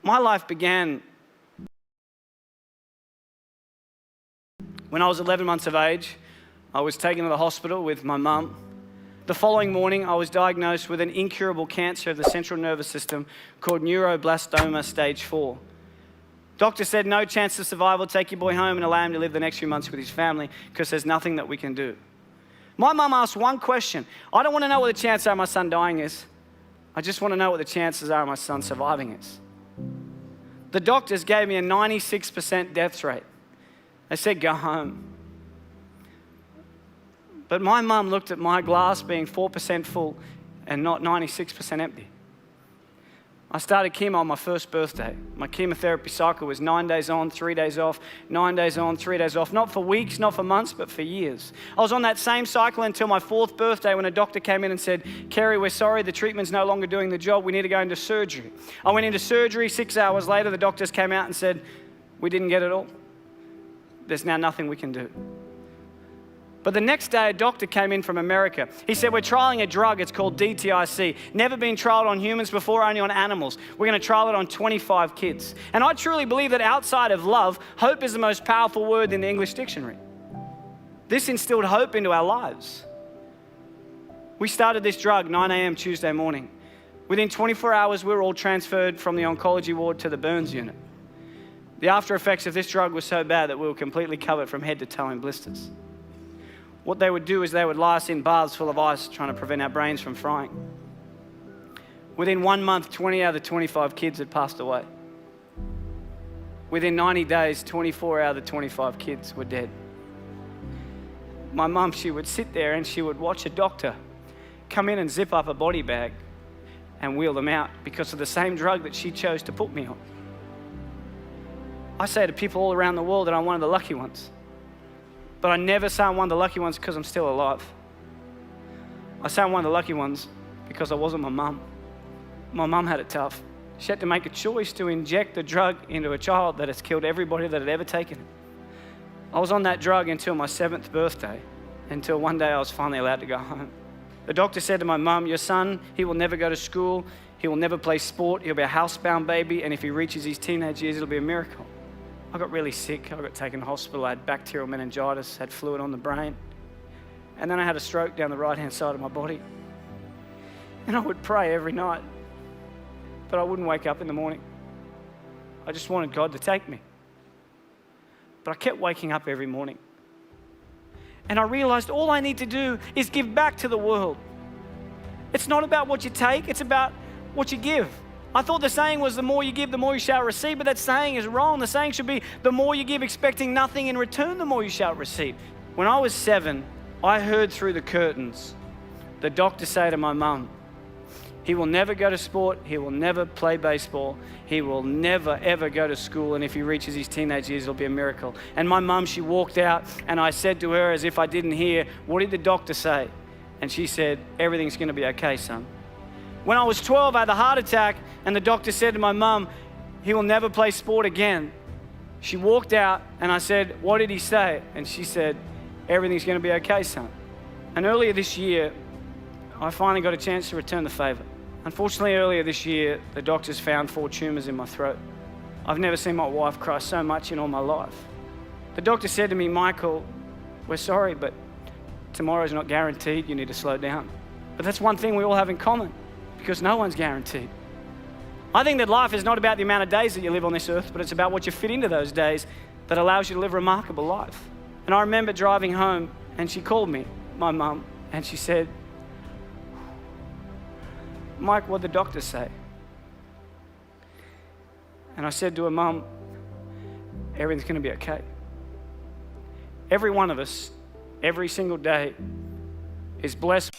My life began when I was 11 months of age. I was taken to the hospital with my mum. The following morning, I was diagnosed with an incurable cancer of the central nervous system called neuroblastoma stage 4. Doctor said, no chance of survival, take your boy home and allow him to live the next few months with his family because there's nothing that we can do. My mum asked one question. I don't want to know what the chances are of my son dying is. I just want to know what the chances are of my son surviving is. The doctors gave me a 96% death rate. They said, go home. But my mum looked at my glass being 4% full and not 96% empty. I started chemo on my first birthday. My chemotherapy cycle was 9 days on, 3 days off, 9 days on, 3 days off. Not for weeks, not for months, but for years. I was on that same cycle until my 4th birthday when a doctor came in and said, Kerry, we're sorry, the treatment's no longer doing the job. We need to go into surgery. I went into surgery. 6 hours later, the doctors came out and said, we didn't get it all. There's now nothing we can do. But the next day, a doctor came in from America. He said, we're trialing a drug. It's called DTIC. Never been trialed on humans before, only on animals. We're going to trial it on 25 kids. And I truly believe that outside of love, hope is the most powerful word in the English dictionary. This instilled hope into our lives. We started this drug 9 a.m. Tuesday morning. Within 24 hours, we were all transferred from the oncology ward to the burns unit. The after effects of this drug were so bad that we were completely covered from head to toe in blisters. What they would do is they would lie us in baths full of ice, trying to prevent our brains from frying. Within 1 month, 20 out of the 25 kids had passed away. Within 90 days, 24 out of the 25 kids were dead. My mum, she would sit there and she would watch a doctor come in and zip up a body bag and wheel them out because of the same drug that she chose to put me on. I say to people all around the world that I'm one of the lucky ones. But I never say I'm one of the lucky ones because I'm still alive. I say I'm one of the lucky ones because I wasn't my mum. My mum had it tough. She had to make a choice to inject the drug into a child that has killed everybody that had ever taken it. I was on that drug until my 7th birthday, until one day I was finally allowed to go home. The doctor said to my mum, your son, he will never go to school, he will never play sport, he'll be a housebound baby, and if he reaches his teenage years, it'll be a miracle. I got really sick. I got taken to hospital. I had bacterial meningitis, had fluid on the brain. And then I had a stroke down the right-hand side of my body. And I would pray every night, but I wouldn't wake up in the morning. I just wanted God to take me. But I kept waking up every morning. And I realized all I need to do is give back to the world. It's not about what you take, it's about what you give. I thought the saying was the more you give, the more you shall receive, but that saying is wrong. The saying should be the more you give expecting nothing in return, the more you shall receive. When I was 7, I heard through the curtains the doctor say to my mum, he will never go to sport, he will never play baseball, he will never ever go to school, and if he reaches his teenage years, it'll be a miracle. And my mum, she walked out and I said to her as if I didn't hear, what did the doctor say? And she said, everything's going to be okay, son. When I was 12, I had a heart attack and the doctor said to my mum, he will never play sport again. She walked out and I said, what did he say? And she said, everything's going to be okay, son. And earlier this year, I finally got a chance to return the favor. Unfortunately, earlier this year, the doctors found 4 tumors in my throat. I've never seen my wife cry so much in all my life. The doctor said to me, Michael, we're sorry, but tomorrow's not guaranteed. You need to slow down. But that's one thing we all have in common, because no one's guaranteed. I think that life is not about the amount of days that you live on this earth, but it's about what you fit into those days that allows you to live a remarkable life. And I remember driving home and she called me, my mum, and she said, Mike, what'd the doctor say? And I said to her, Mum, everything's going to be okay. Every one of us, every single day, is blessed.